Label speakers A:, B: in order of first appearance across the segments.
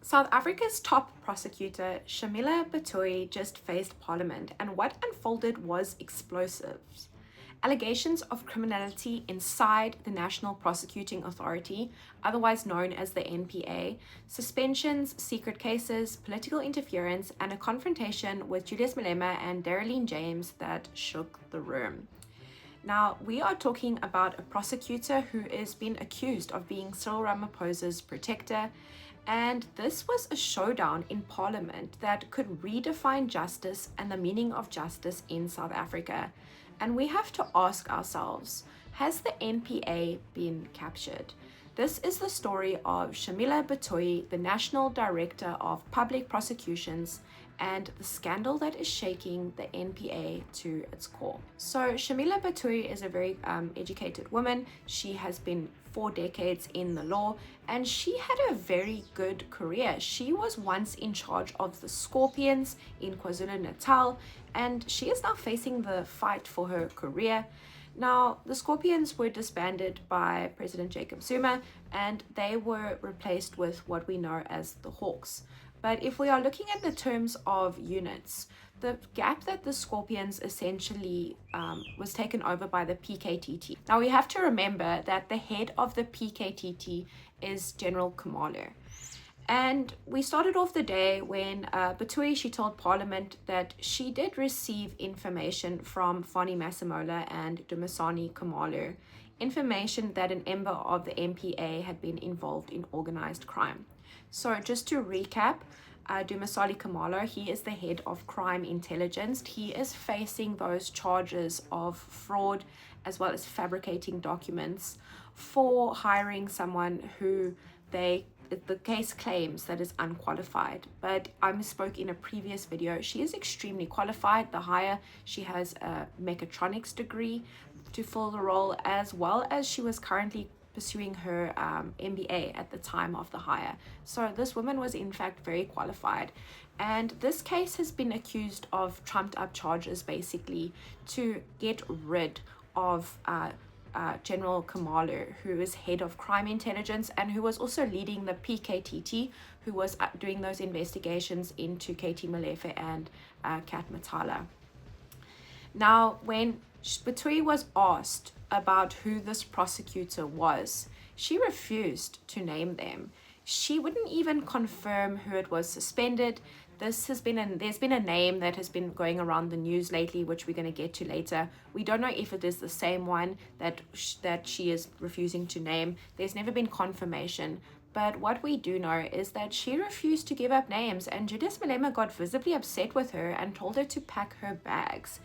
A: South Africa's top prosecutor, Shamila Batohi, just faced Parliament, and what unfolded was explosive. Allegations of criminality inside the National Prosecuting Authority, otherwise known as the NPA, suspensions, secret cases, political interference, and a confrontation with Julius Malema and Darleen James that shook the room. Now, we are talking about a prosecutor who is being accused of being Cyril Ramaphosa's protector, and this was a showdown in Parliament that could redefine justice and the meaning of justice in South Africa. And we have to ask ourselves, has the NPA been captured? This is the story of Shamila Batohi, the National Director of Public Prosecutions, and the scandal that is shaking the NPA to its core. So Shamila Batohi is a very educated woman. She has been 4 decades in the law, and she had a very good career. She was once in charge of the Scorpions in KwaZulu-Natal, and she is now facing the fight for her career. Now, the Scorpions were disbanded by President Jacob Zuma, and they were replaced with what we know as the Hawks. But if we are looking at the terms of units, the gap that the Scorpions essentially was taken over by the PKTT. Now, we have to remember that the head of the PKTT is General Khumalo. And we started off the day when Batohi, she told Parliament that she did receive information from Fani Masemola and Dumisani Khumalo, information that an member of the NPA had been involved in organized crime. So just to recap, Dumisani Khumalo, he is the head of crime intelligence. He is facing those charges of fraud as well as fabricating documents for hiring someone who the case claims that is unqualified. But I misspoke in a previous video. She is extremely qualified. The hire, she has a mechatronics degree to fill the role, as well as she was currently pursuing her MBA at the time of the hire. So this woman was in fact very qualified. And this case has been accused of trumped up charges basically to get rid of General Khumalo, who is head of crime intelligence and who was also leading the PKTT, who was doing those investigations into KT Molefe and Kat Matala. Now, when Batohi was asked about who this prosecutor was, she refused to name them. She wouldn't even confirm who it was suspended. There's been a name that has been going around the news lately, which we're going to get to later. We don't know if it is the same one that she is refusing to name. There's never been confirmation. But what we do know is that she refused to give up names, and Julius Malema got visibly upset with her and told her to pack her bags.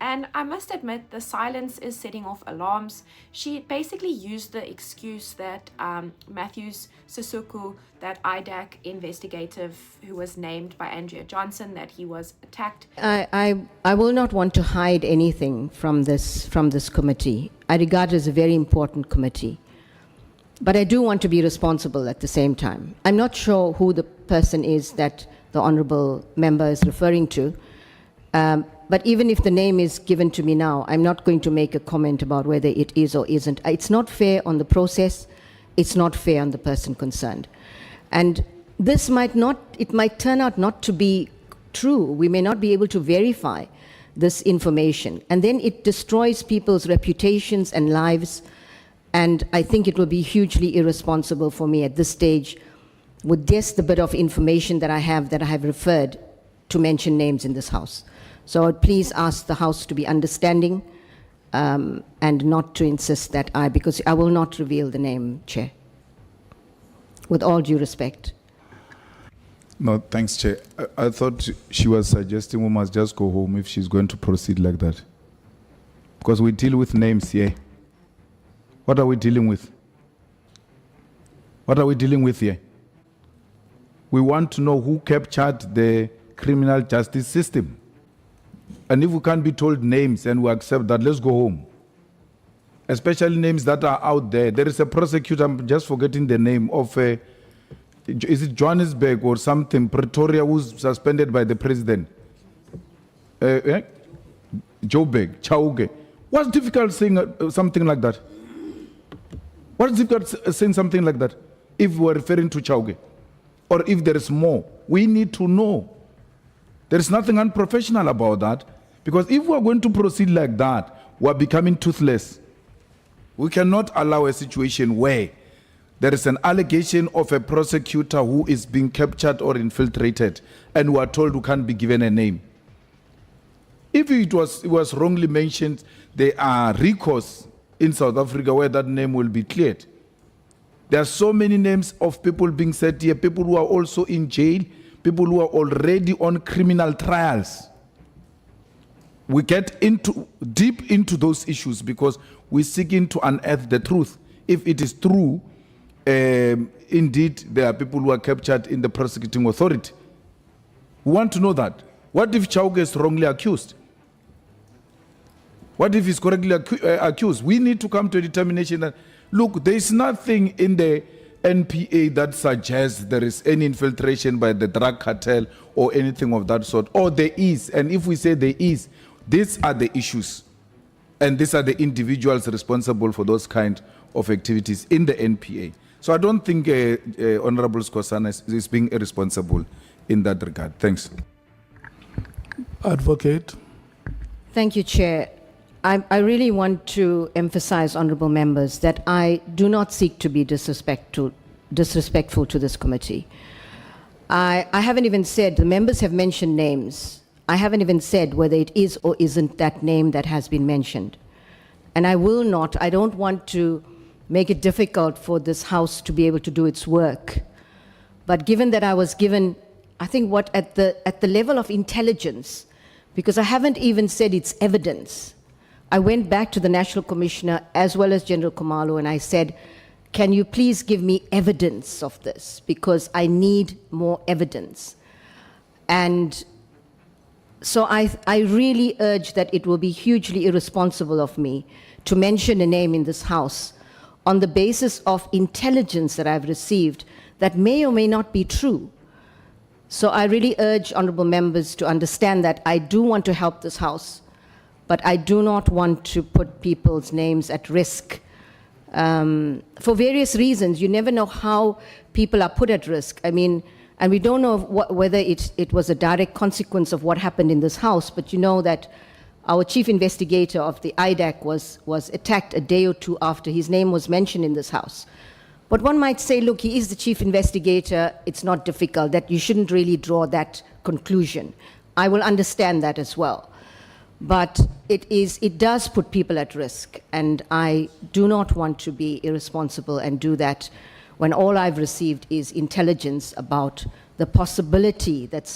A: And I must admit, the silence is setting off alarms. She basically used the excuse that Matthews Sissoko, that IDAC investigative who was named by Andrea Johnson, that he was attacked.
B: I will not want to hide anything from this committee. I regard it as a very important committee. But I do want to be responsible at the same time. I'm not sure who the person is that the honorable member is referring to. But even if the name is given to me now, I'm not going to make a comment about whether it is or isn't. It's not fair on the process. It's not fair on the person concerned. And this might turn out not to be true. We may not be able to verify this information. And then it destroys people's reputations and lives. And I think it will be hugely irresponsible for me at this stage, with just the bit of information that I have referred, to mention names in this House. So please ask the House to be understanding and not to insist that because I will not reveal the name, Chair, with all due respect.
C: No, thanks, Chair. I thought she was suggesting we must just go home if she's going to proceed like that. Because we deal with names here. What are we dealing with? What are we dealing with here? We want to know who captured the criminal justice system. And if we can't be told names and we accept that, let's go home. Especially names that are out there. There is a prosecutor, I'm just forgetting the name of, is it Johannesburg or something, Pretoria, who's suspended by the president? Joburg, Chauke. What's difficult saying something like that? What's difficult saying something like that if we're referring to Chauke? or if there is more. We need to know. There is nothing unprofessional about that, because if we are going to proceed like that, we are becoming toothless. We cannot allow a situation where there is an allegation of a prosecutor who is being captured or infiltrated, and we are told we can't be given a name. If it was wrongly mentioned, there are recourse in South Africa where that name will be cleared. There are so many names of people being said here, people who are also in jail, people who are already on criminal trials. We get deep into those issues because we're seeking to unearth the truth. If it is true, indeed, there are people who are captured in the prosecuting authority. We want to know that. What if Chauke is wrongly accused? What if he's correctly accused? We need to come to a determination that, look, there is nothing in the NPA that suggests there is any infiltration by the drug cartel or anything of that sort. Or there is, and if we say there is, these are the issues. And these are the individuals responsible for those kind of activities in the NPA. So I don't think Honorable Skosana is being irresponsible in that regard. Thanks.
D: Advocate.
B: Thank you, Chair. I really want to emphasize, honorable members, that I do not seek to be disrespectful to this committee. I haven't even said, the members have mentioned names. I haven't even said whether it is or isn't that name that has been mentioned. And I don't want to make it difficult for this House to be able to do its work. But given that I was given, I think at the level of intelligence, because I haven't even said it's evidence, I went back to the National Commissioner as well as General Khumalo and I said, can you please give me evidence of this? Because I need more evidence. And so I really urge that it will be hugely irresponsible of me to mention a name in this House on the basis of intelligence that I've received that may or may not be true. So I really urge honorable members to understand that I do want to help this House, but I do not want to put people's names at risk. For various reasons, you never know how people are put at risk. I mean, and we don't know whether it was a direct consequence of what happened in this House, but you know that our chief investigator of the IDAC was attacked a day or two after his name was mentioned in this House. But one might say, look, he is the chief investigator, it's not difficult, that you shouldn't really draw that conclusion. I will understand that as well. But it does put people at risk, and I do not want to be irresponsible and do that when all I've received is intelligence about the possibility that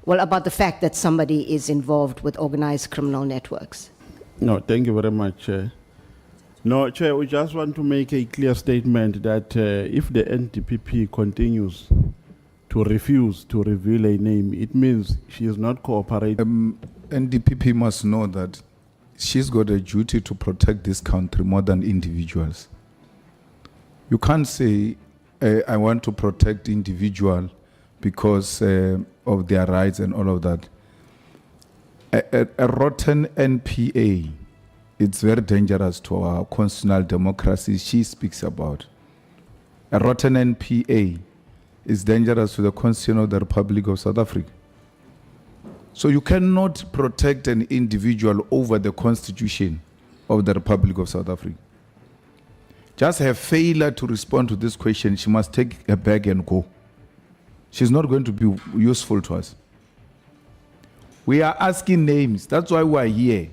B: about the fact that somebody is involved with organized criminal networks.
D: No, thank you very much, Chair. No, Chair, we just want to make a clear statement that if the NDPP continues to refuse to reveal a name, it means she is not cooperating.
C: NDPP must know that she's got a duty to protect this country more than individuals. You can't say, I want to protect individual because of their rights and all of that. A rotten NPA, it's very dangerous to our constitutional democracy she speaks about. A rotten NPA is dangerous to the Constitution of the Republic of South Africa. So you cannot protect an individual over the Constitution of the Republic of South Africa. Just her failure to respond to this question, she must take her bag and go. She's not going to be useful to us. We are asking names. That's why we are here.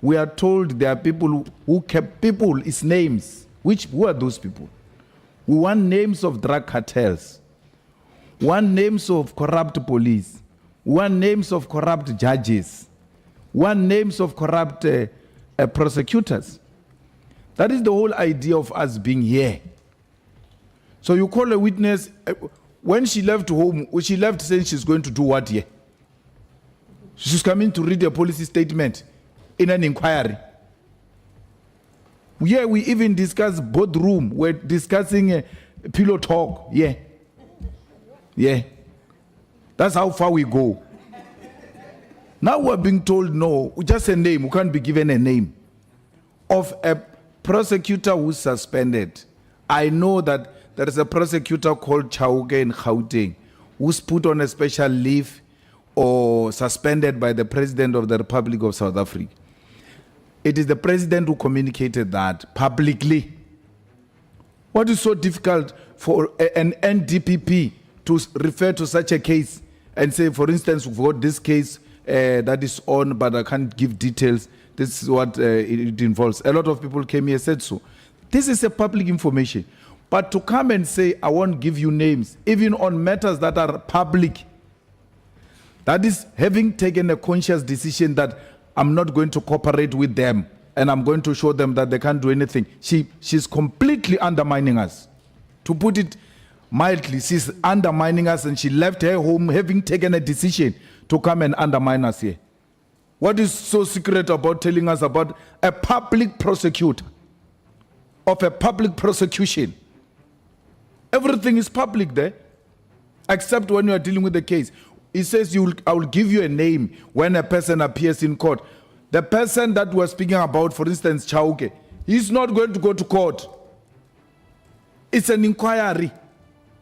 C: We are told there are people who kept people is names. Who are those people? We want names of drug cartels. We want names of corrupt police. We want names of corrupt judges. We want names of corrupt prosecutors. That is the whole idea of us being here. So you call a witness, when she left home, she left saying she's going to do what here? She's coming to read a policy statement in an inquiry. Yeah, we even discuss boardroom. We're discussing pillow talk. Yeah. That's how far we go. Now we're being told, no, just a name. We can't be given a name of a prosecutor who's suspended. I know that there is a prosecutor called Chauke in Gauteng who's put on a special leave or suspended by the President of the Republic of South Africa. It is the President who communicated that publicly. What is so difficult for an NDPP to refer to such a case and say, for instance, we've got this case that is on, but I can't give details. This is what it involves. A lot of people came here and said so. This is a public information. But to come and say, I won't give you names, even on matters that are public, that is having taken a conscious decision that I'm not going to cooperate with them and I'm going to show them that they can't do anything. She's completely undermining us. To put it mildly, she's undermining us, and she left her home having taken a decision to come and undermine us here. What is so secret about telling us about a public prosecutor of a public prosecution? Everything is public there, except when you are dealing with the case. It says, I will give you a name when a person appears in court. The person that we're speaking about, for instance, Chauke, he's not going to go to court. It's an inquiry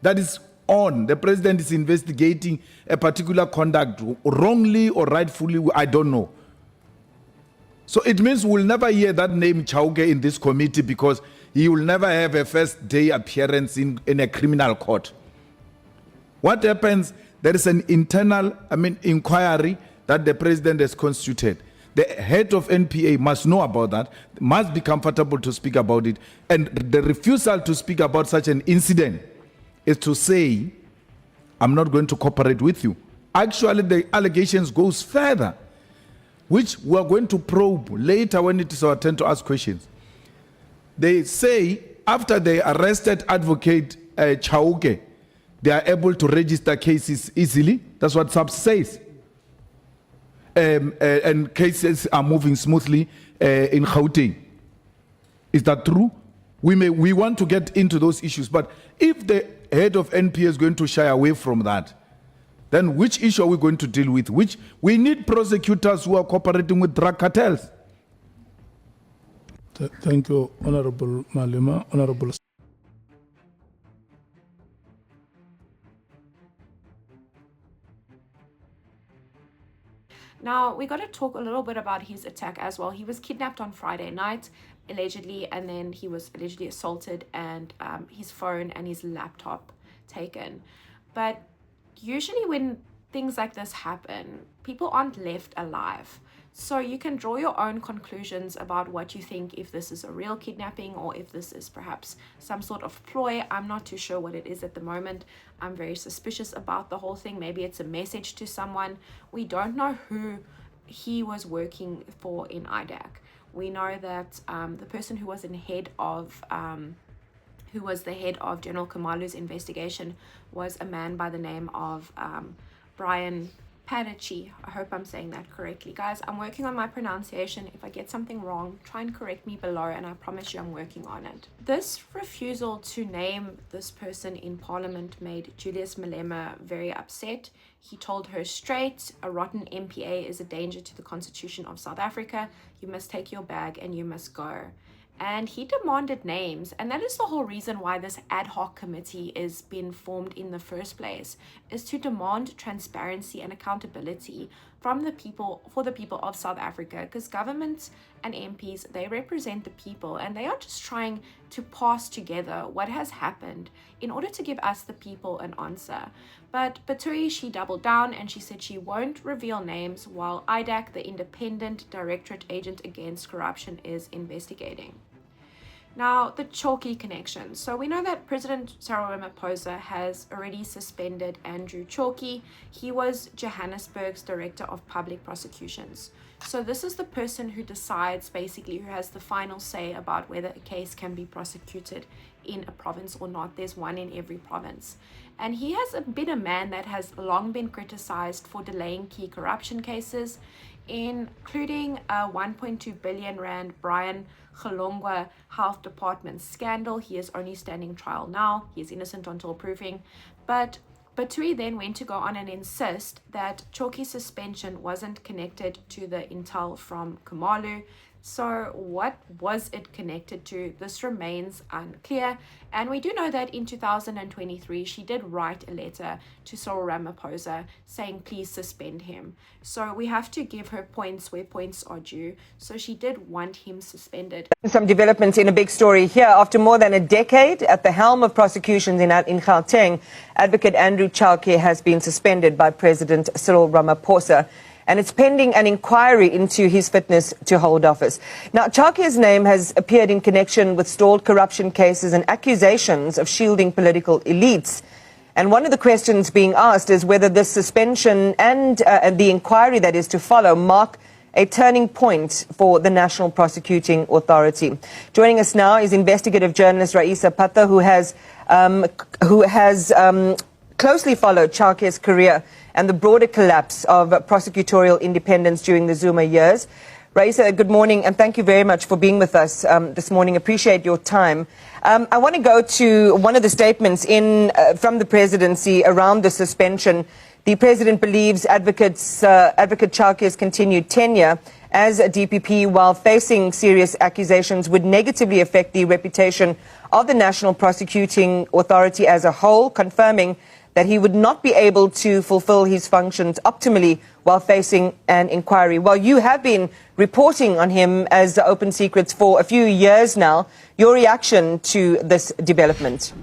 C: that is on. The president is investigating a particular conduct, wrongly or rightfully, I don't know. So it means we'll never hear that name Chauke in this committee, because he will never have a first day appearance in a criminal court. What happens? There is an internal, inquiry that the president has constituted. The head of NPA must know about that, must be comfortable to speak about it. And the refusal to speak about such an incident is to say, I'm not going to cooperate with you. Actually, the allegations goes further, which we are going to probe later when it is our turn to ask questions. They say after they arrested advocate Chauke, they are able to register cases easily. That's what SAPS says. And cases are moving smoothly in Gauteng. Is that true? We want to get into those issues, but if the head of NPA is going to shy away from that, then which issue are we going to deal with? Which we need prosecutors who are cooperating with drug cartels.
E: Thank you, Honorable Malema. Honorable.
A: Now, we got to talk a little bit about his attack as well. He was kidnapped on Friday night, allegedly, and then he was allegedly assaulted and his phone and his laptop taken. But usually when things like this happen, people aren't left alive. So you can draw your own conclusions about what you think, if this is a real kidnapping or if this is perhaps some sort of ploy. I'm not too sure what it is at the moment. I'm very suspicious about the whole thing. Maybe it's a message to someone. We don't know who he was working for in IDAC. We know that the person who was the head of General Khumalo's investigation was a man by the name of Brian Padachi. I hope I'm saying that correctly. Guys, I'm working on my pronunciation. If I get something wrong, try and correct me below, and I promise you I'm working on it. This refusal to name this person in Parliament made Julius Malema very upset. He told her straight, a rotten NPA is a danger to the Constitution of South Africa. You must take your bag and you must go. And he demanded names, and that is the whole reason why this ad hoc committee is being formed in the first place, is to demand transparency and accountability from the people, for the people of South Africa, because governments and MPs, they represent the people, and they are just trying to pass together what has happened in order to give us the people an answer. But Batohi, she doubled down and she said she won't reveal names while IDAC, the Independent Directorate Agent Against Corruption, is investigating. Now, the Chauke connection. So we know that President Cyril Ramaphosa has already suspended Andrew Chauke. He was Johannesburg's Director of Public Prosecutions. So this is the person who decides, basically, who has the final say about whether a case can be prosecuted in a province or not. There's one in every province. And he has been a man that has long been criticized for delaying key corruption cases, including a 1.2 billion rand Brian Chalongwa Health Department scandal. He is only standing trial now. He is innocent until proven. But Batohi then went to go on and insist that Chauke's suspension wasn't connected to the intel from Khumalo, So what was it connected to? This remains unclear. And we do know that in 2023, she did write a letter to Cyril Ramaphosa saying, please suspend him. So we have to give her points where points are due. So she did want him suspended.
F: Some developments in a big story here. After more than a decade at the helm of prosecutions in Gauteng, Advocate Andrew Chauke has been suspended by President Cyril Ramaphosa. And it's pending an inquiry into his fitness to hold office. Now, Chauke's name has appeared in connection with stalled corruption cases and accusations of shielding political elites. And one of the questions being asked is whether this suspension and the inquiry that is to follow mark a turning point for the National Prosecuting Authority. Joining us now is investigative journalist Raisa Patha, who has closely followed Chauke's career and the broader collapse of prosecutorial independence during the Zuma years. Raisa, good morning, and thank you very much for being with us this morning. Appreciate your time. I want to go to one of the statements from the presidency around the suspension. The president believes Advocate Chauke's continued tenure as a DPP while facing serious accusations would negatively affect the reputation of the National Prosecuting Authority as a whole, confirming that he would not be able to fulfill his functions optimally while facing an inquiry. Well, you have been reporting on him as the Open Secrets for a few years now. Your reaction to this development?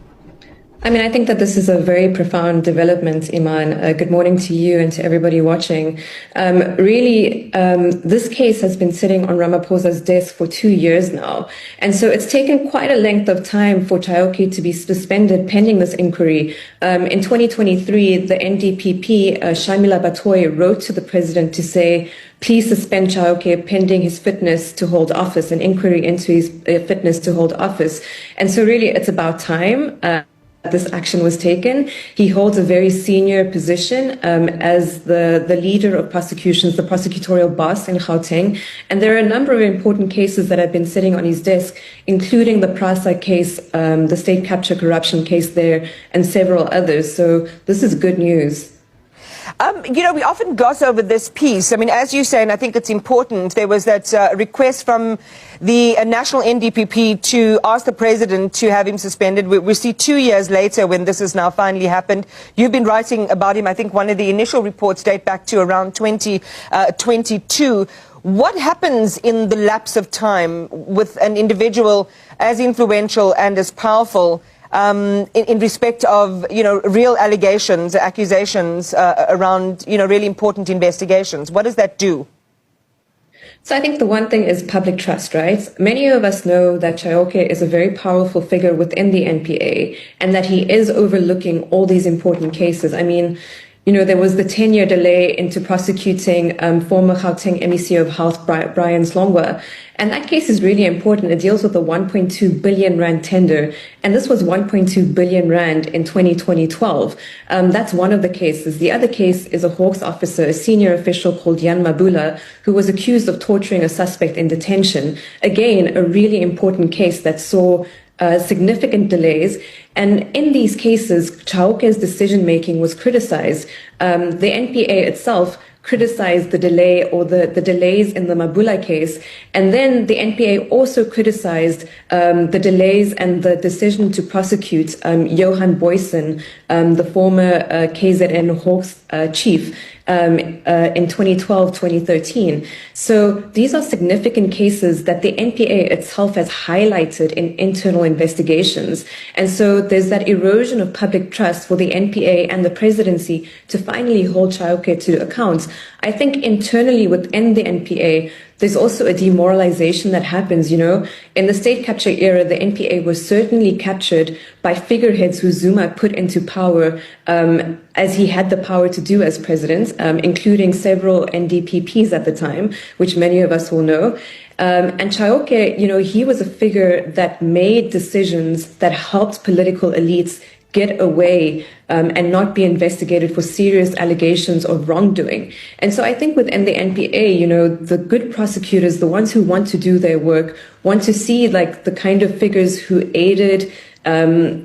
G: I mean, I think that this is a very profound development, Iman. Good morning to you and to everybody watching. This case has been sitting on Ramaphosa's desk for 2 years now. And so it's taken quite a length of time for Chauke to be suspended pending this inquiry. In 2023, the NDPP, Shamila Batohi, wrote to the president to say, please suspend Chauke pending his fitness to hold office, an inquiry into his fitness to hold office. And so really, it's about time this action was taken. He holds a very senior position as the leader of prosecutions, the prosecutorial boss in Gauteng. And there are a number of important cases that have been sitting on his desk, including the PRASA case, the state capture corruption case there, and several others. So this is good news.
F: We often gloss over this piece. I mean, as you say, and I think it's important, there was that request from the national NDPP to ask the president to have him suspended. We see 2 years later when this has now finally happened. You've been writing about him. I think one of the initial reports date back to around 2022. What happens in the lapse of time with an individual as influential and as powerful in respect of, real allegations, accusations around, really important investigations? What does that do?
G: So I think the one thing is public trust, right? Many of us know that Chauke is a very powerful figure within the NPA and that he is overlooking all these important cases. I mean, there was the 10-year delay into prosecuting former Gauteng MEC of Health, Brian Slongwa. And that case is really important. It deals with a 1.2 billion rand tender. And this was 1.2 billion rand in 2012. That's one of the cases. The other case is a Hawks officer, a senior official called Jan Mabula, who was accused of torturing a suspect in detention. Again, a really important case that saw significant delays. And in these cases, Chauke's decision-making was criticized. The NPA itself criticized the delay or the delays in the Mabula case. And then the NPA also criticized the delays and the decision to prosecute Johan Boysen, the former KZN Hawks chief, in 2012-2013. So these are significant cases that the NPA itself has highlighted in internal investigations. And so there's that erosion of public trust for the NPA and the presidency to finally hold Chauke to account. I think internally within the NPA, there's also a demoralization that happens, In the state capture era, the NPA was certainly captured by figureheads who Zuma put into power as he had the power to do as president, including several NDPPs at the time, which many of us will know. And Chauke, he was a figure that made decisions that helped political elites get away and not be investigated for serious allegations of wrongdoing. And so I think within the NPA, the good prosecutors, the ones who want to do their work, want to see like the kind of figures who aided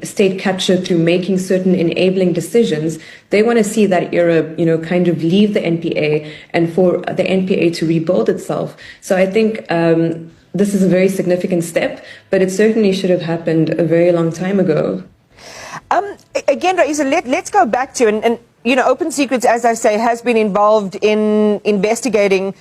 G: state capture through making certain enabling decisions. They want to see that era, kind of leave the NPA and for the NPA to rebuild itself. So I think this is a very significant step, but it certainly should have happened a very long time ago.
F: Again, Raisa, let's go back to, and you know, Open Secrets, as I say, has been involved in investigating,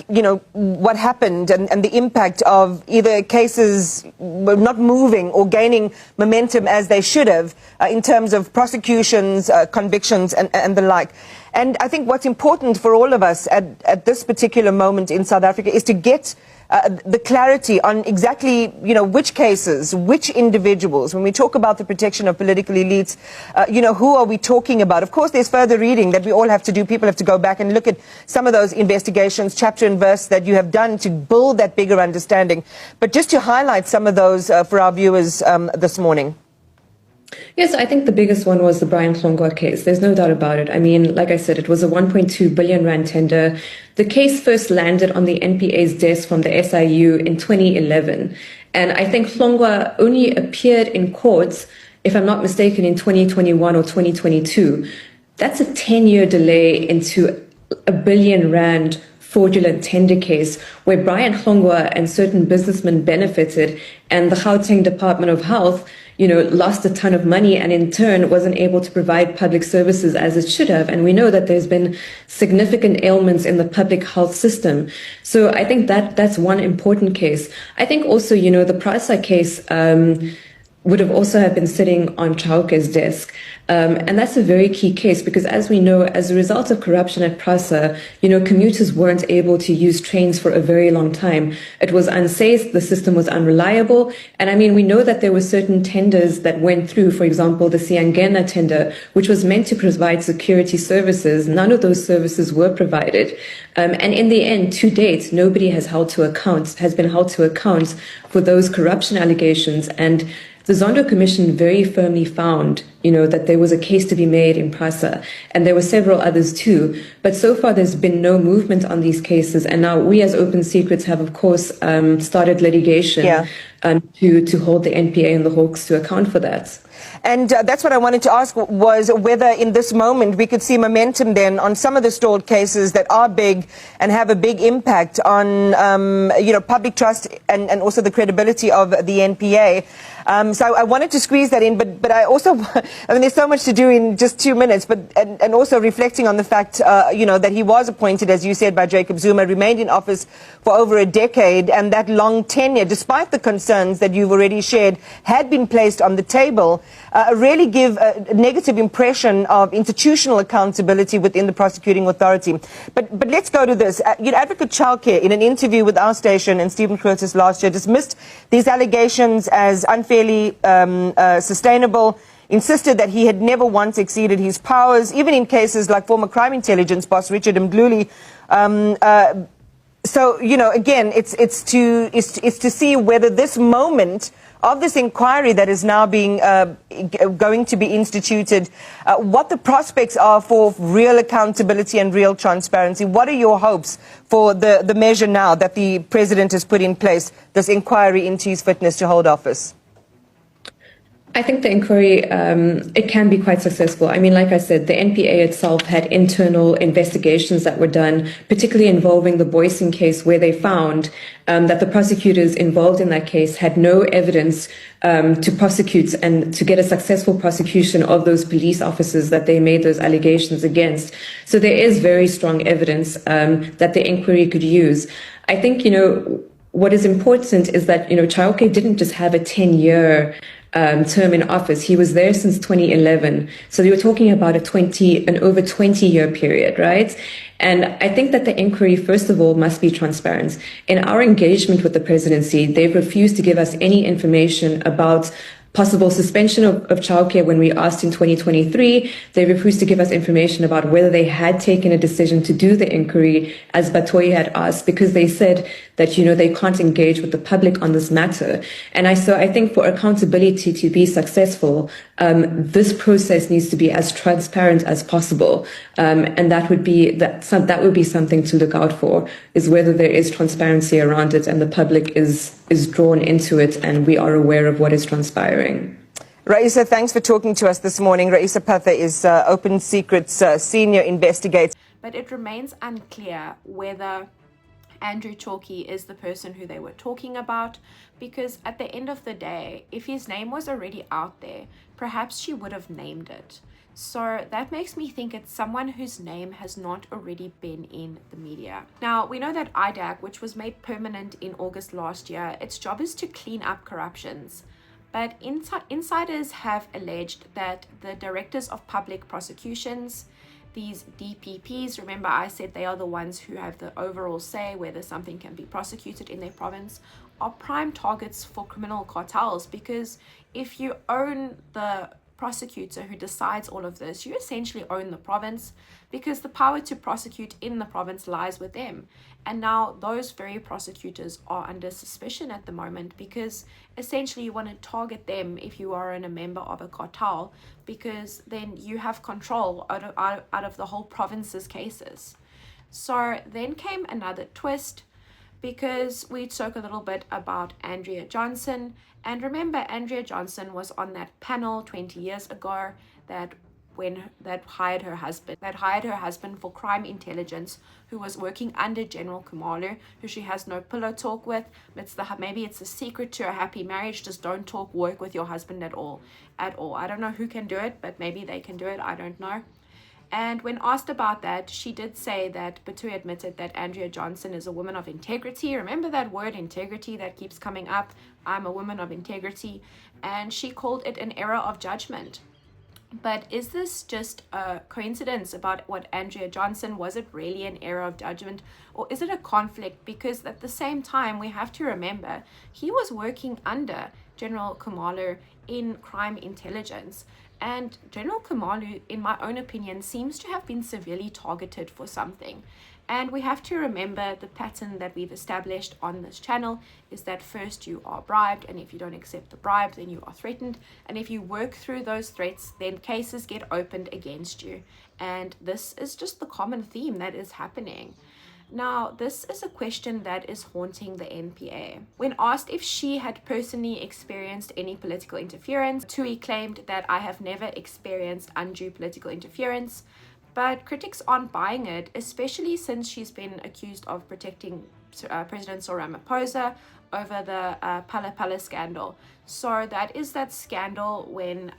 F: you know, what happened and the impact of either cases not moving or gaining momentum as they should have in terms of prosecutions, convictions, and the like. And I think what's important for all of us at this particular moment in South Africa is to get the clarity on exactly, you know, which cases, which individuals. When we talk about the protection of political elites, you know, who are we talking about? Of course, there's further reading that we all have to do. People have to go back and look at some of those investigations, chapter and verse, that you have done to build that bigger understanding. But just to highlight some of those for our viewers this morning.
G: Yes, I think the biggest one was the Brian Hlongwa case. There's no doubt about it. I mean, like I said, it was a 1.2 billion rand tender. The case first landed on the NPA's desk from the SIU in 2011. And I think Hlongwa only appeared in courts, if I'm not mistaken, in 2021 or 2022. That's a 10-year delay into a billion rand fraudulent tender case where Brian Hlongwa and certain businessmen benefited, and the Gauteng Department of Health, you know, lost a ton of money and in turn wasn't able to provide public services as it should have. And we know that there's been significant ailments in the public health system. So I think that's one important case. I think also, you know, the Prasa case would have also have been sitting on Chauke's desk. And that's a very key case because, as we know, as a result of corruption at Prasa, you know, commuters weren't able to use trains for a very long time. It was unsafe, the system was unreliable. And I mean, we know that there were certain tenders that went through, for example, the Siangena tender, which was meant to provide security services. None of those services were provided. And in the end, to date, nobody has been held to account for those corruption allegations. And the Zondo Commission very firmly found, you know, that there was a case to be made in Prasa, and there were several others too. But so far, there's been no movement on these cases. And now we as Open Secrets have, of course, started litigation to hold the NPA and the Hawks to account for that.
F: And that's what I wanted to ask, was whether in this moment we could see momentum then on some of the stalled cases that are big and have a big impact on, you know, public trust and also the credibility of the NPA. So I wanted to squeeze that in, but I also, I mean, there's so much to do in just 2 minutes, but and also reflecting on the fact, you know, that he was appointed, as you said, by Jacob Zuma, remained in office for over a decade, and that long tenure, despite the concerns that you've already shared, had been placed on the table, really give a negative impression of institutional accountability within the prosecuting authority. But let's go to this. You know, Advocate Chauke, in an interview with our station and Stephen Curtis last year, dismissed these allegations as unfairly sustainable, insisted that he had never once exceeded his powers, even in cases like former crime intelligence boss Richard Mdluli. So, you know, again, it's to see whether this moment of this inquiry that is now being going to be instituted, what the prospects are for real accountability and real transparency. What are your hopes for the measure now that the president has put in place, this inquiry into his fitness to hold office?
G: I think the inquiry, it can be quite successful. I mean, like I said, the NPA itself had internal investigations that were done, particularly involving the Boyson case, where they found that the prosecutors involved in that case had no evidence to prosecute and to get a successful prosecution of those police officers that they made those allegations against. So there is very strong evidence that the inquiry could use. I think, you know, what is important is that, you know, Chauke didn't just have a 10-year term in office. He was there since 2011. So you're talking about an over 20-year period, right? And I think that the inquiry, first of all, must be transparent. In our engagement with the presidency, they've refused to give us any information about possible suspension of Chauke when we asked in 2023. They refused to give us information about whether they had taken a decision to do the inquiry, as Batohi had asked, because they said that, you know, they can't engage with the public on this matter. And so I think for accountability to be successful, this process needs to be as transparent as possible. And that would be something to look out for, is whether there is transparency around it and the public is drawn into it and we are aware of what is transpiring.
F: Raisa, thanks for talking to us this morning. Raisa Patha is Open Secrets senior investigator.
A: But it remains unclear whether Andrew Chauke is the person who they were talking about, because at the end of the day, if his name was already out there, perhaps she would have named it. So that makes me think it's someone whose name has not already been in the media. Now, we know that IDAC, which was made permanent in August last year, its job is to clean up corruptions. But insiders have alleged that the directors of public prosecutions, these DPPs, remember I said they are the ones who have the overall say whether something can be prosecuted in their province, are prime targets for criminal cartels, because if you own the prosecutor who decides all of this, you essentially own the province, because the power to prosecute in the province lies with them. And now those very prosecutors are under suspicion at the moment, because essentially you want to target them if you are a member of a cartel, because then you have control out of the whole province's cases. So then came another twist, because we spoke a little bit about Andrea Johnson. And remember, Andrea Johnson was on that panel 20 years ago that hired her husband for crime intelligence, who was working under General Khumalo, who she has no pillow talk with. Maybe it's a secret to a happy marriage. Just don't talk work with your husband at all. I don't know who can do it, but maybe they can do it. I don't know. And when asked about that, she did say that Batohi admitted that Andrea Johnson is a woman of integrity. Remember that word integrity that keeps coming up? I'm a woman of integrity. And she called it an error of judgment. But is this just a coincidence about what Andrea Johnson? Was it really an error of judgment? Or is it a conflict? Because at the same time, we have to remember, he was working under General Khumalo in crime intelligence. And General Khumalo, in my own opinion, seems to have been severely targeted for something. And we have to remember the pattern that we've established on this channel is that first you are bribed, and if you don't accept the bribe, then you are threatened. And if you work through those threats, then cases get opened against you. And this is just the common theme that is happening. Now, this is a question that is haunting the NPA. When asked if she had personally experienced any political interference, Batohi claimed that I have never experienced undue political interference, but critics aren't buying it, especially since she's been accused of protecting President Cyril Ramaphosa over the Phala Phala scandal. So that is that scandal when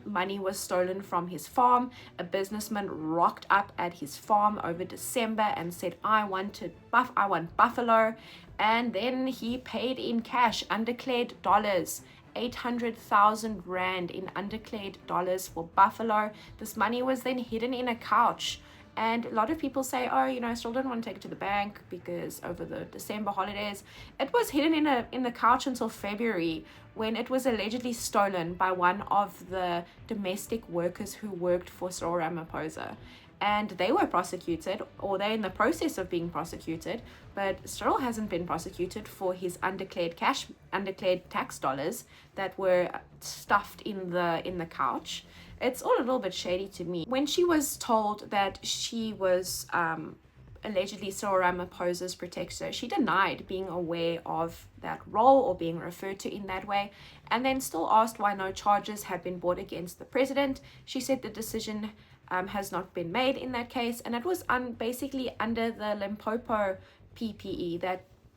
A: money was stolen from his farm. A businessman rocked up at his farm over December and said, I want buffalo. And then he paid in cash, undeclared dollars, 800,000 rand in undeclared dollars for buffalo. This money was then hidden in a couch. And a lot of people say, oh, I still don't want to take it to the bank because over the December holidays, it was hidden in the couch until February, when it was allegedly stolen by one of the domestic workers who worked for Cyril Ramaphosa. And they were prosecuted, or they're in the process of being prosecuted, but Cyril hasn't been prosecuted for his undeclared tax dollars that were stuffed in the couch. It's all a little bit shady to me. When she was told that she was allegedly Cyril Ramaphosa's protector, she denied being aware of that role or being referred to in that way, and then still asked why no charges had been brought against the president. She said the decision has not been made in that case, and it was basically under the Limpopo PPE,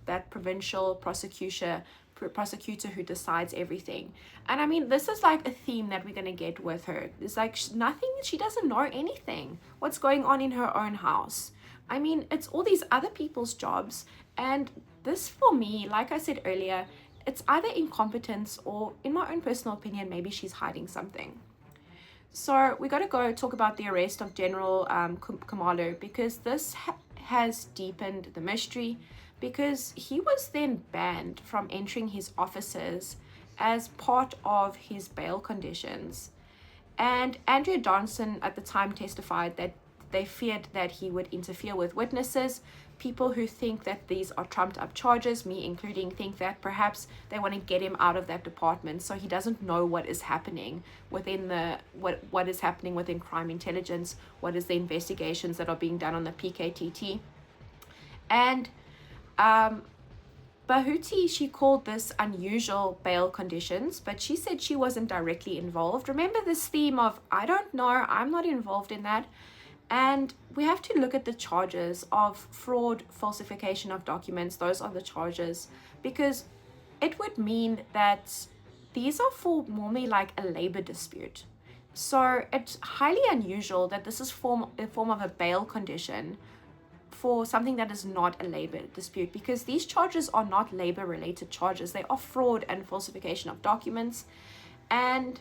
A: that provincial prosecutor who decides everything. And I mean, this is like a theme that we're going to get with her. It's like she doesn't know anything what's going on in her own house. I mean, it's all these other people's jobs, and this, for me, like I said earlier, it's either incompetence or, in my own personal opinion, maybe she's hiding something. So we got to go talk about the arrest of General Khumalo, because this has deepened the mystery, because he was then banned from entering his offices as part of his bail conditions. And Andrea Johnson at the time testified that they feared that he would interfere with witnesses. People who think that these are trumped up charges, me including, think that perhaps they want to get him out of that department so he doesn't know what is happening within what is happening within crime intelligence, what is the investigations that are being done on the PKTT. And Bahuti, she called this unusual bail conditions, but she said she wasn't directly involved. Remember this theme of, I don't know, I'm not involved in that. And we have to look at the charges of fraud, falsification of documents. Those are the charges, because it would mean that these are for normally like a labor dispute. So it's highly unusual that this is a form of a bail condition for something that is not a labor dispute, because these charges are not labor related charges. They are fraud and falsification of documents. And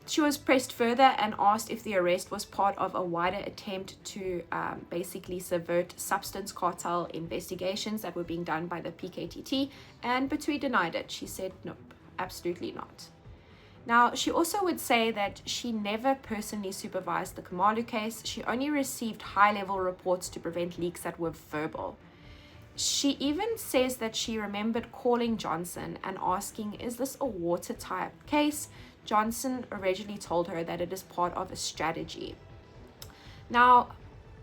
A: she was pressed further and asked if the arrest was part of a wider attempt to basically subvert substance cartel investigations that were being done by the PKTT, and Batohi denied it. She said, nope, absolutely not. Now, she also would say that she never personally supervised the Khumalo case. She only received high-level reports to prevent leaks that were verbal. She even says that she remembered calling Johnson and asking, is this a watertight case? Johnson originally told her that it is part of a strategy. Now,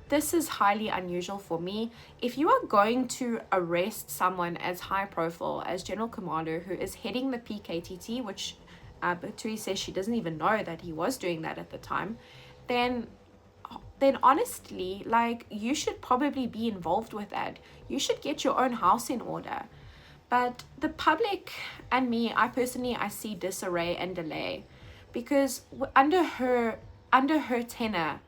A: this is highly unusual for me. If you are going to arrest someone as high profile as General Khumalo, who is heading the PKTT, which Batohi says she doesn't even know that he was doing that at the time, then honestly, like, you should probably be involved with that. You should get your own house in order. But the public and me, I see disarray and delay, because under her tenure,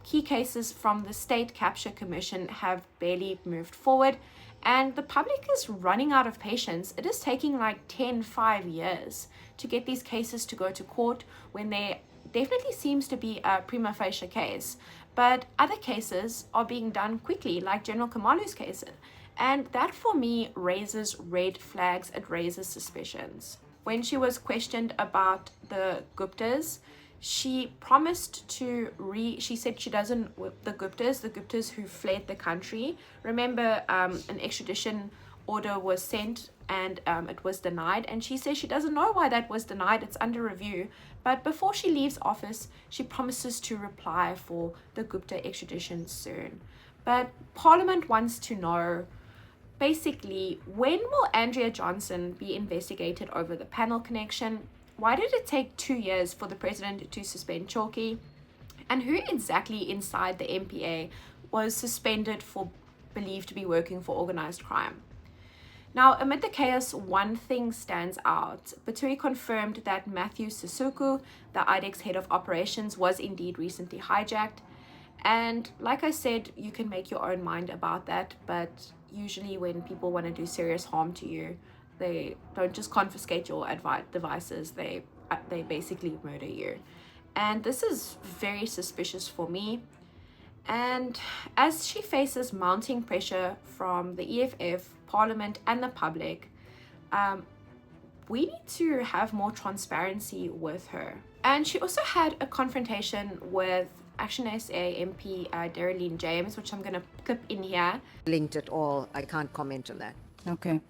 A: key cases from the State Capture Commission have barely moved forward, and the public is running out of patience. It is taking like 5 years to get these cases to go to court, when there definitely seems to be a prima facie case. But other cases are being done quickly, like General Khumalo's case. And that for me raises red flags, it raises suspicions. When she was questioned about the Guptas, she promised she said she doesn't, the Guptas who fled the country. Remember, an extradition order was sent and it was denied, and she says she doesn't know why that was denied. It's under review. But before she leaves office, she promises to reply for the Gupta extradition soon. But Parliament wants to know, basically, when will Andrea Johnson be investigated over the panel connection? Why did it take 2 years for the president to suspend Chauke? And who exactly inside the NPA was suspended for believed to be working for organized crime? Now, amid the chaos, one thing stands out. Batohi confirmed that Matthew Sisuku, the IDAC's head of operations, was indeed recently hijacked. And like I said, you can make your own mind about that, but usually when people want to do serious harm to you, they don't just confiscate your devices, they basically murder you. And this is very suspicious for me. And as she faces mounting pressure from the EFF, Parliament and the public, we need to have more transparency with her. And she also had a confrontation with Action SA MP Darleen James, which I'm going to clip in here.
B: Linked at all. I can't comment on that.
H: Okay.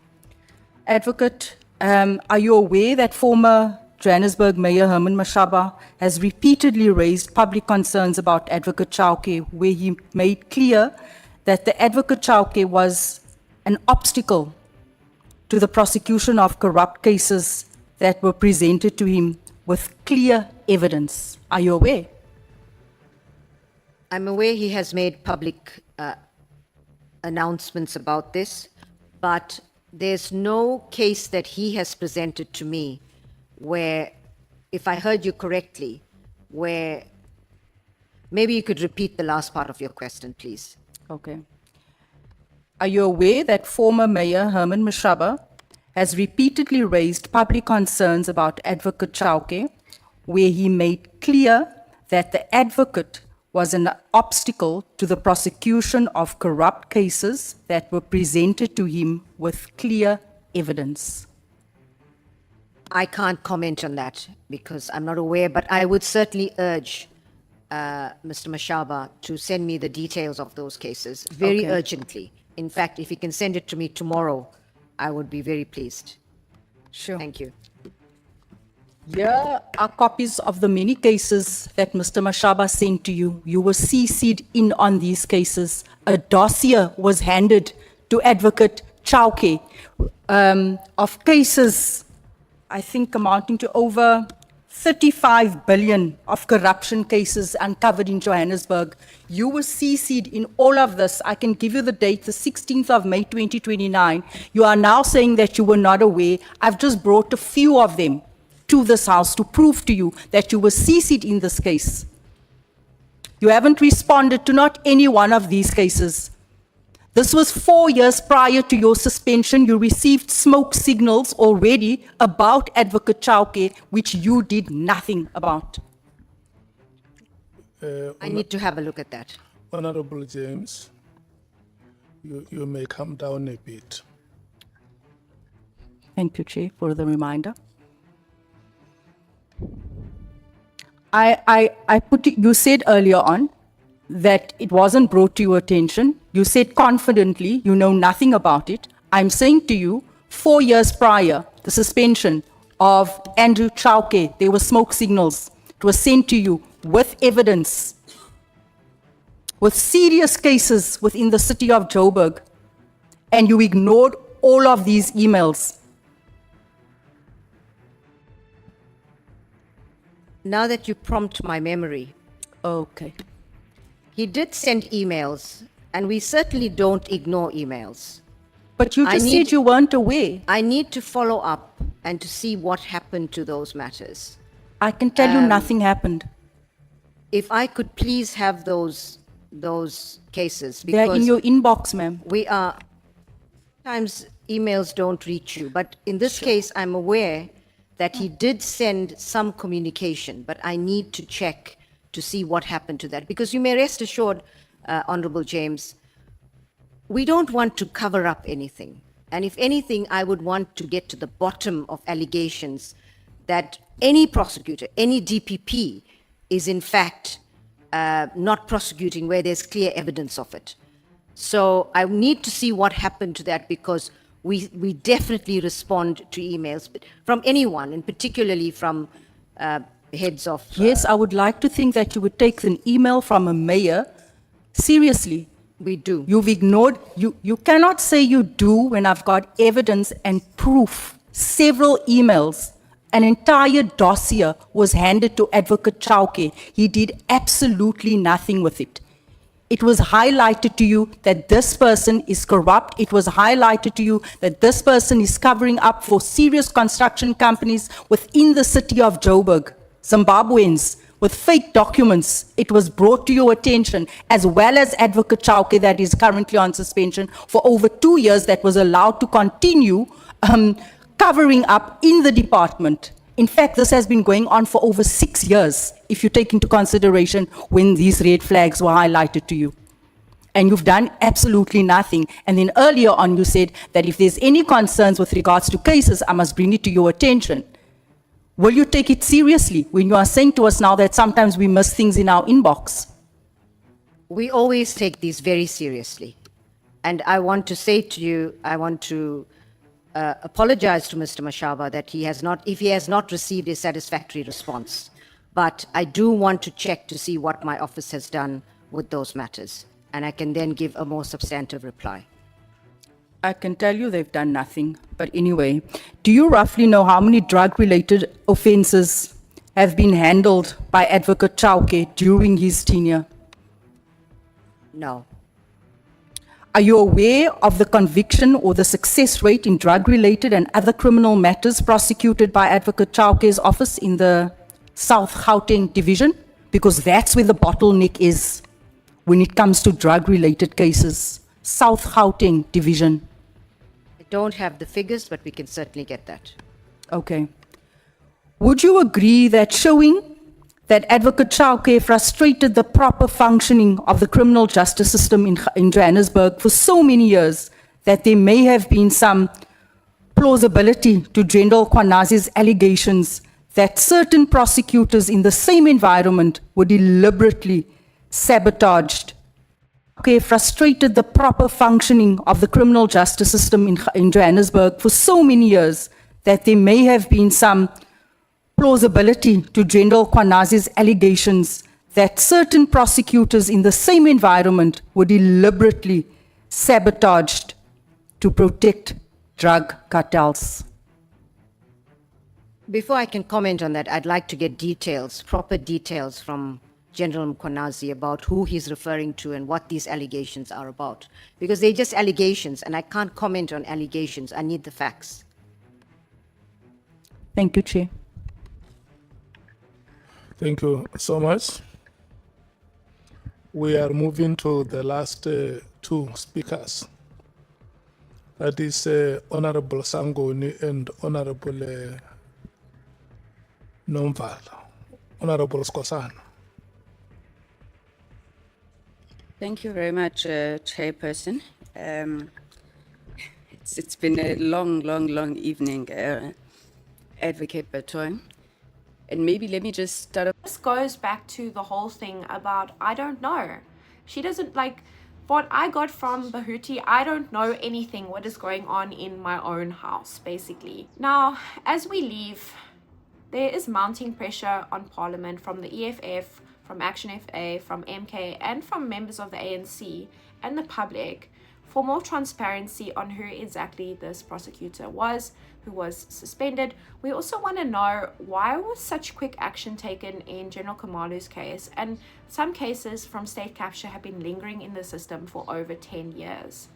H: Advocate, are you aware that former Johannesburg Mayor Herman Mashaba has repeatedly raised public concerns about Advocate Chauke, where he made clear that the Advocate Chauke was an obstacle to the prosecution of corrupt cases that were presented to him with clear evidence? Are you aware?
B: I'm aware he has made public announcements about this, but there's no case that he has presented to me where, if I heard you correctly, where, maybe you could repeat the last part of your question, please.
H: Okay. Are you aware that former Mayor Herman Mashaba has repeatedly raised public concerns about Advocate Chauke, where he made clear that the advocate was an obstacle to the prosecution of corrupt cases that were presented to him with clear evidence?
B: I can't comment on that because I'm not aware, but I would certainly urge Mr. Mashaba to send me the details of those cases very urgently. In fact, if he can send it to me tomorrow, I would be very pleased.
H: Sure.
B: Thank you.
H: Here are copies of the many cases that Mr. Mashaba sent to you. You were CC'd in on these cases. A dossier was handed to Advocate Chauke of cases, I think amounting to over 35 billion of corruption cases uncovered in Johannesburg. You were CC'd in all of this. I can give you the date, the 16th of May 2029. You are now saying that you were not aware. I've just brought a few of them to this house to prove to you that you were CC'd in this case. You haven't responded to not any one of these cases. This was 4 years prior to your suspension. You received smoke signals already about Advocate Chauke, which you did nothing about.
B: I need to have a look at that.
E: Honorable James, you may come down a bit.
H: Thank you, Chair, for the reminder. You said earlier on that it wasn't brought to your attention. You said confidently you know nothing about it. I'm saying to you, 4 years prior, the suspension of Andrew Chauke, there were smoke signals. It was sent to you with evidence, with serious cases within the city of Joburg, and you ignored all of these emails.
B: Now that you prompt my memory,
H: Okay.
B: he did send emails, and we certainly don't ignore emails.
H: But you
B: I
H: just
B: need-
H: said you weren't aware.
B: I need to follow up and to see what happened to those matters.
H: I can tell you nothing happened.
B: If I could please have those cases,
H: They're in
B: because
H: your inbox, ma'am.
B: we are, sometimes emails don't reach you, but in this case, I'm aware that he did send some communication, but I need to check to see what happened to that. Because you may rest assured, Honorable James, we don't want to cover up anything. And if anything, I would want to get to the bottom of allegations that any prosecutor, any DPP is in fact not prosecuting where there's clear evidence of it. So I need to see what happened to that, because we definitely respond to emails from anyone, and particularly from heads of...
H: Yes, I would like to think that you would take an email from a mayor seriously.
B: We do.
H: You've ignored, you cannot say you do when I've got evidence and proof. Several emails, an entire dossier was handed to Advocate Chauke. He did absolutely nothing with it. It was highlighted to you that this person is corrupt. It was highlighted to you that this person is covering up for serious construction companies within the city of Joburg, Zimbabweans, with fake documents. It was brought to your attention, as well as Advocate Chauke, that is currently on suspension for over 2 years, that was allowed to continue covering up in the department. In fact, this has been going on for over 6 years, if you take into consideration when these red flags were highlighted to you. And you've done absolutely nothing. And then earlier on, you said that if there's any concerns with regards to cases, I must bring it to your attention. Will you take it seriously when you are saying to us now that sometimes we miss things in our inbox?
B: We always take these very seriously. And I want to say to you, I want to apologize to Mr. Mashaba that if he has not received a satisfactory response. But I do want to check to see what my office has done with those matters, and I can then give a more substantive reply.
H: I can tell you they've done nothing. But anyway, do you roughly know how many drug-related offenses have been handled by Advocate Chauke during his tenure?
B: No.
H: Are you aware of the conviction or the success rate in drug-related and other criminal matters prosecuted by Advocate Chauke's office in the South Gauteng division? Because that's where the bottleneck is when it comes to drug-related cases. South Gauteng division.
B: I don't have the figures, but we can certainly get that.
H: Okay. Would you agree that showing that Advocate Chauke frustrated the proper functioning of the criminal justice system in Johannesburg for so many years that there may have been some plausibility to General Kwanazi's allegations that certain prosecutors in the same environment were deliberately sabotaged? Chauke frustrated the proper functioning of the criminal justice system in Johannesburg for so many years that there may have been some plausibility to General Kwanazi's allegations that certain prosecutors in the same environment were deliberately sabotaged to protect drug cartels.
B: Before I can comment on that, I'd like to get details, proper details from General Mkhwanazi about who he's referring to and what these allegations are about. Because they're just allegations, and I can't comment on allegations. I need the facts.
H: Thank you, Chair.
E: Thank you so much. We are moving to the last two speakers. That is Honorable Sangoni and Honorable Nomvala. Honorable Skosana.
I: Thank you very much, Chairperson. It's been a long evening, Advocate Batohi. And maybe let me just start off.
A: This goes back to the whole thing about, I don't know. She doesn't, like, what I got from Bahuti, I don't know anything what is going on in my own house, basically. Now, as we leave, there is mounting pressure on Parliament from the EFF, from Action FA, from MK, and from members of the ANC and the public for more transparency on who exactly this prosecutor was, who was suspended. We also want to know why was such quick action taken in General Khumalo's case, and some cases from state capture have been lingering in the system for over 10 years.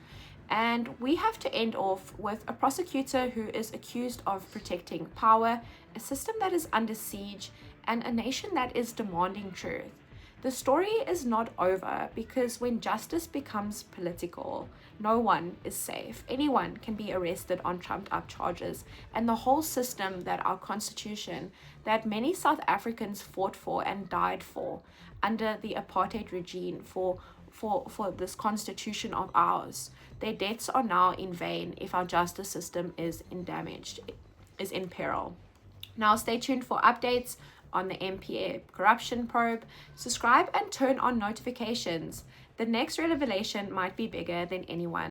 A: And we have to end off with a prosecutor who is accused of protecting power, a system that is under siege, and a nation that is demanding truth. The story is not over, because when justice becomes political, no one is safe. Anyone can be arrested on trumped up charges, and the whole system that our constitution, that many South Africans fought for and died for under the apartheid regime, for this constitution of ours, their deaths are now in vain if our justice system is in peril. Now stay tuned for updates on the NPA corruption probe. Subscribe and turn on notifications. The next revelation might be bigger than anyone